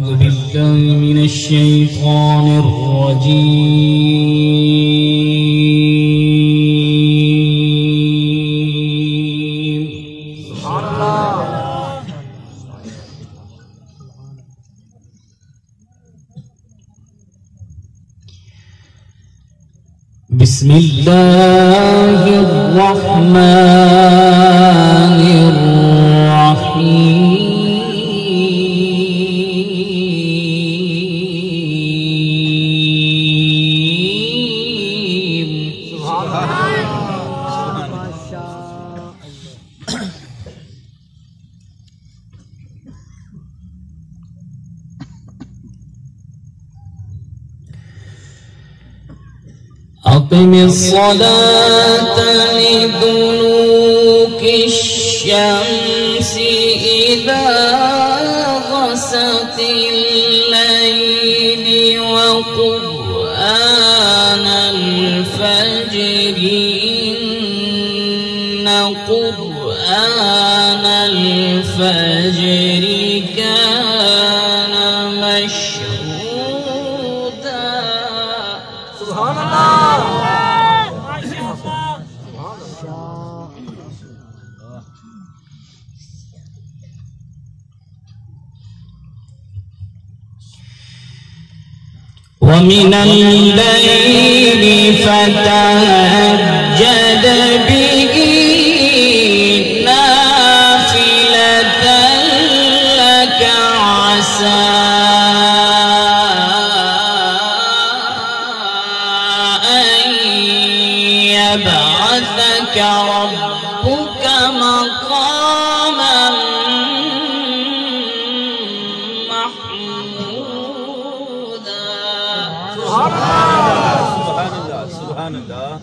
أعوذ بالله من الشيطان الرجيم. سبحان الله. بسم الله الرحمن الرحيم. أقم الصلاة لدلوك الشمس إلى غسق الليل وقرآن الفجر إن قرآن الفجر كان مشهودا. سبحان الله. ومن الليل فتهجد به نافلة لك عسى أن يبعثك ربك مقاما سبحان الله.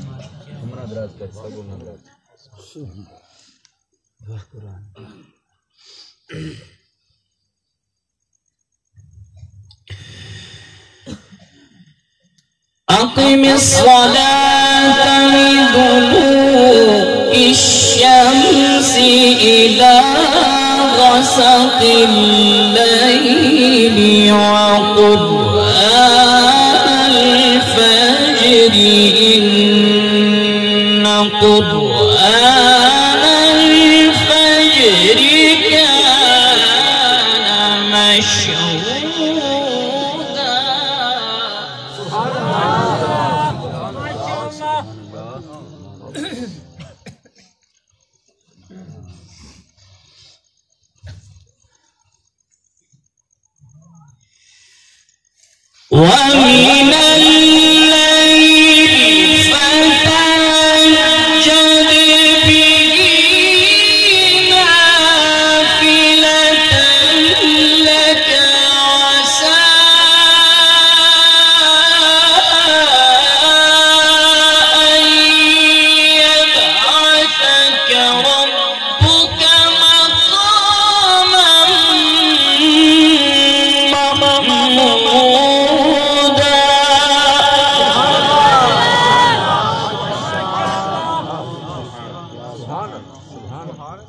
أقم الصلاة لدلوك الشمس إلى غسق الليل وقرآن الفجر إن قرآن الفجر كان مشهودا. ومن الليل فتهجد به نافلة لك عسى أن يبعثك ربك مقاما محمودا.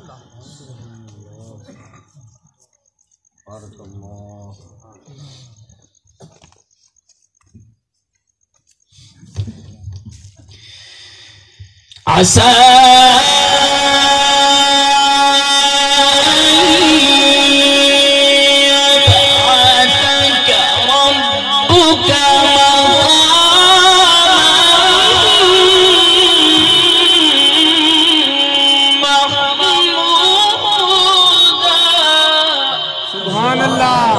عسى أن يبعثك ربك مقاما محمودا. سبحان الله.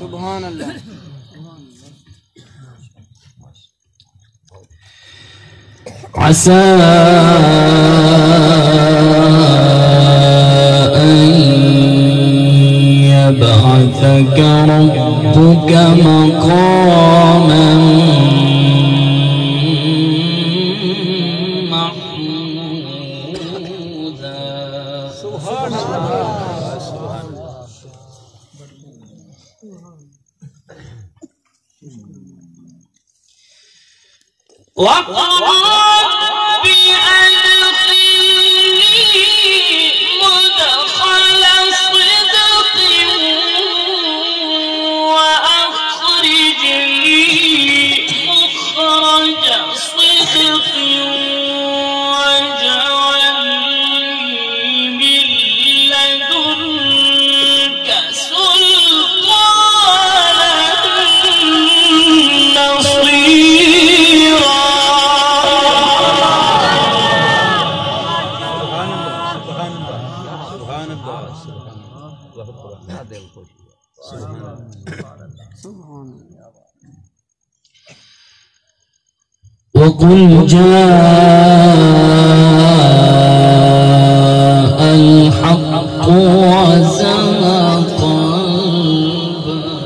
سبحان الله. عسى أن يبعثك ربك مقاما محمودا. سبحان الله. وقل بأدخلني مدخل صدق وقل جاء الحق وزهق الباطل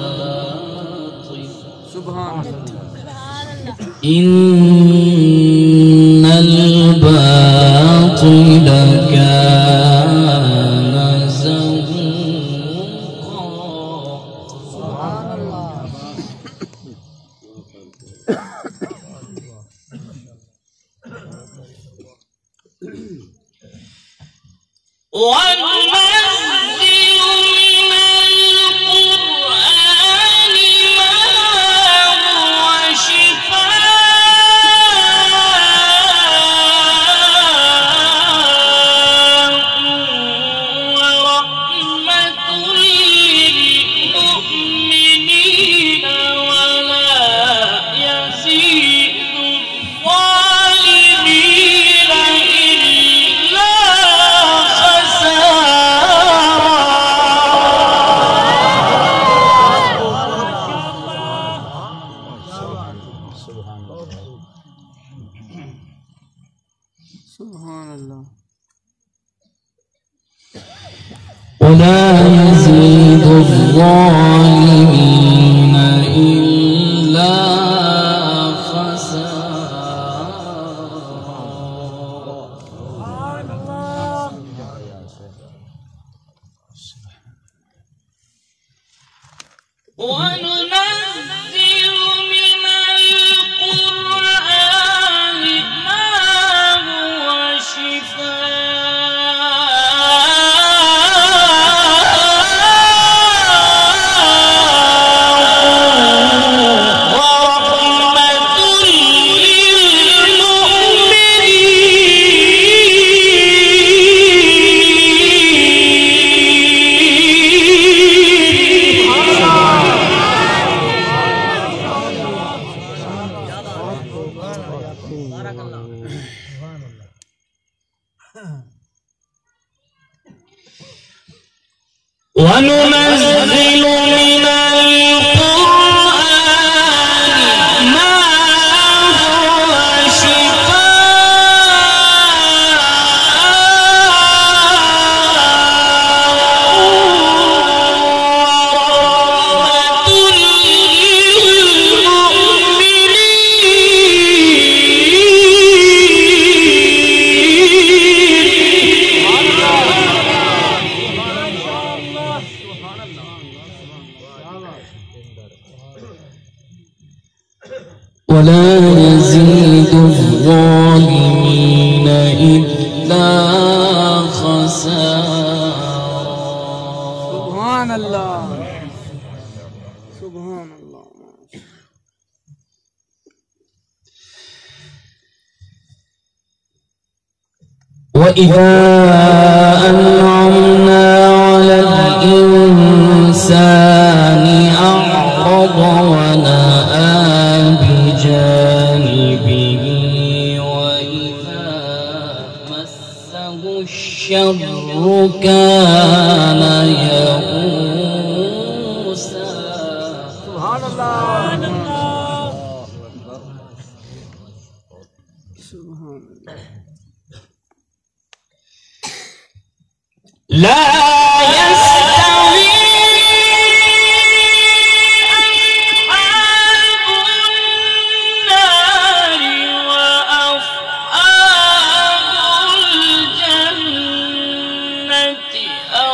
سبحان إن الباطل كان زهوقا. سبحان الله. ولا يزيد الظالمين إلا خسارا. وننزل من القرآن ما هو وننزل من القرآن ما هو ولا يزيد الظالمين إلا خسارا. سبحان الله. سبحان الله. وإذا أنعمنا على الإنسان أعرض ونأى بجانبه وإذا مسه الشر كان يئوسا. سبحان الله. سبحان الله. لا يستوي أصحاب النار وأصحاب الجنة.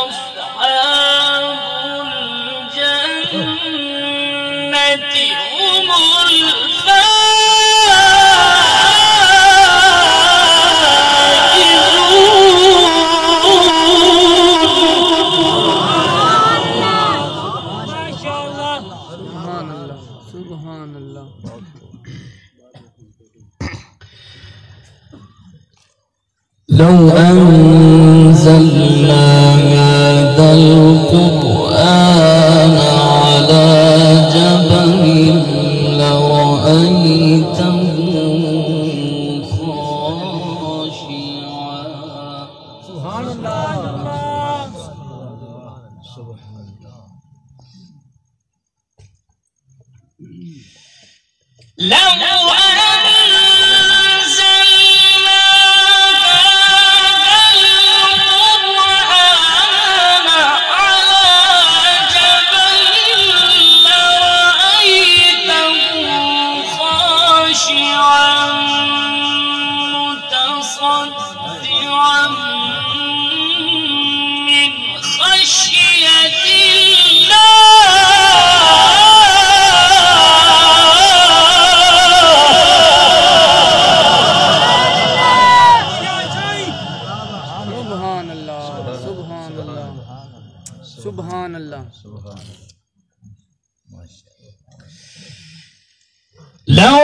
أصحاب الجنة هم سبحان الله. لو أنزلنا هذا القرآن على جبل لرأيته خاشعا. سبحان الله. सुभान अल्लाह। لو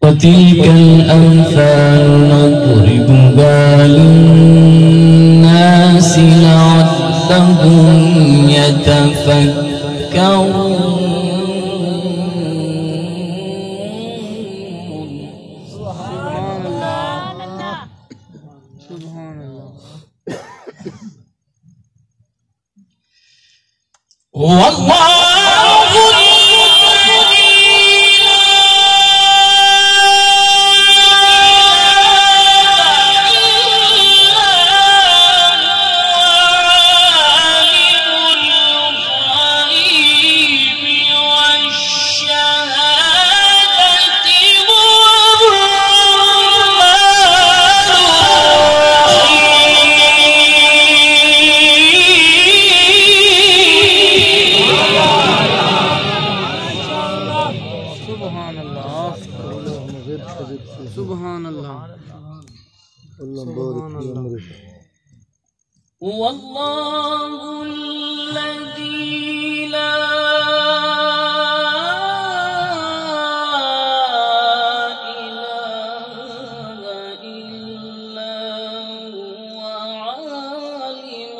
وتلك الأمثال نضربها للناس لعلهم يتفكرون. سبحان الله سبحان الله. والله سبحان الله. والله الذي لا إله إلا هو عالم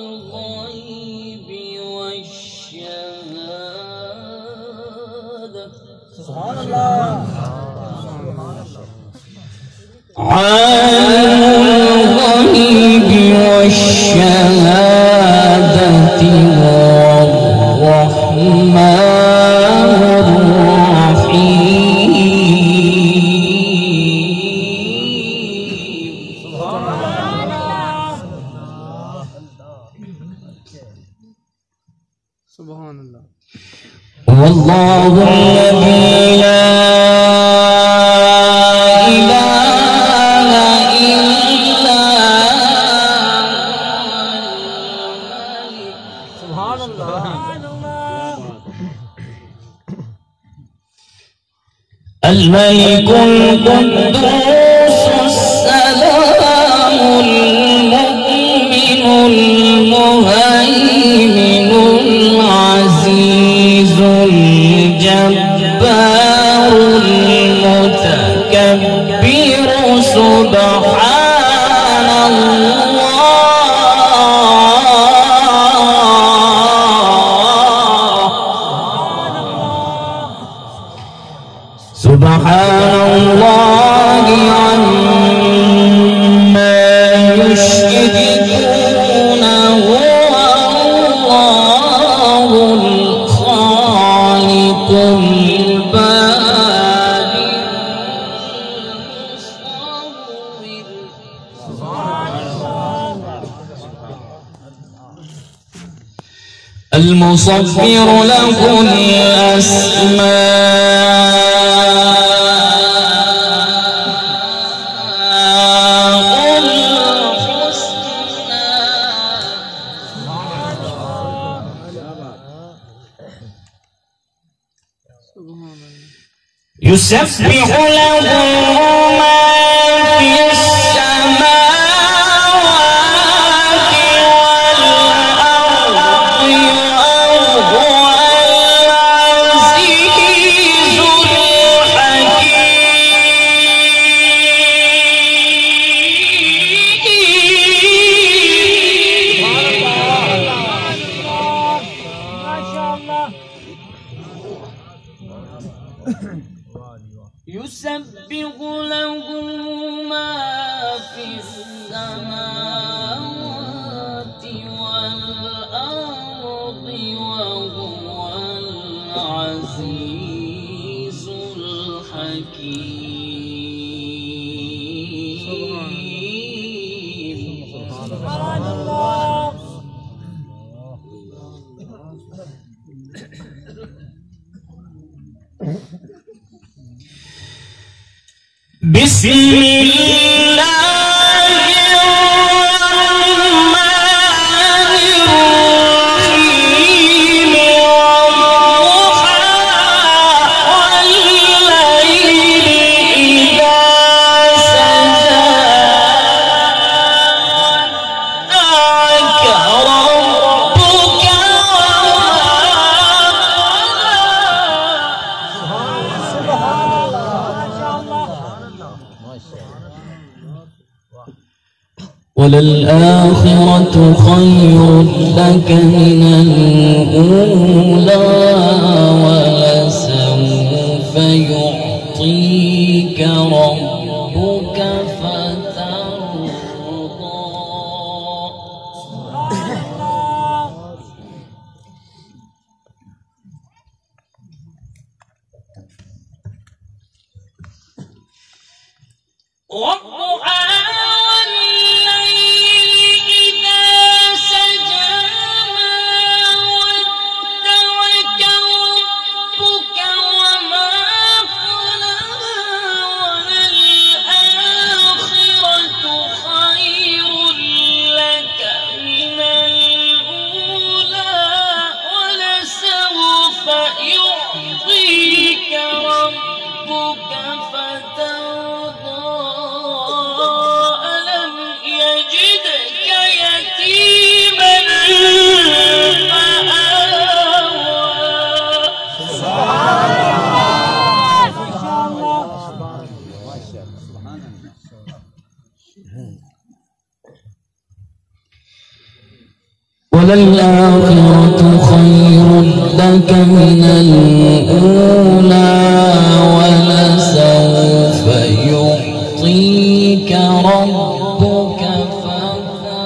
الغيب والشهادة. سبحان الله. عالم الغيب والشهادة والرحمن الرحيم. سبحان الله. والله الذي لا الملك القدوس السلام المؤمن المهيمن العزيز الجبار المتكبر سبحان الله. سبحان الله عما يشركون. هو الله الخالق البارئ المصور له الأسماء يسبح له ما في السماوات والأرض وهو العزيز يسبح له ما في السماوات والأرض وهو العزيز الحكيم. سبحان الله. بسم الله الرحمن الرحيم والضحى والليل إذا سجى ودعك ربك وللآخرة خير لك من الأولى ولسوف يعطيك ربك فترضى. وللآخرة خير لك من الأولى ولسوف يعطيك ربك فترضى.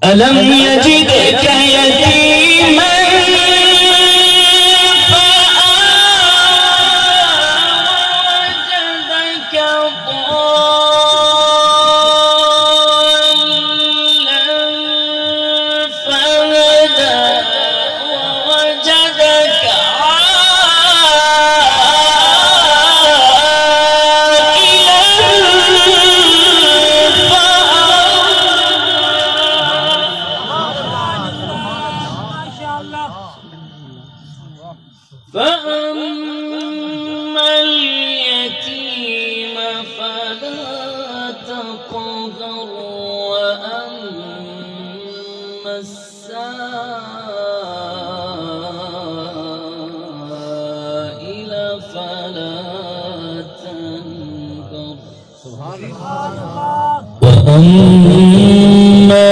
ألم يجدك يتيما فأما اليتيم فلا تقهر وأما السائل فلا تنهر. وأما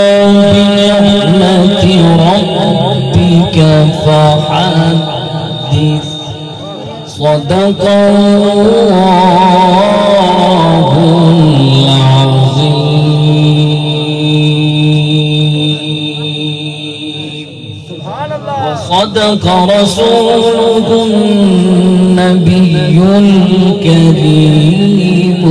بنعمة ربك فحدث. صدق الله العظيم. وصدق رسوله النبي الكريم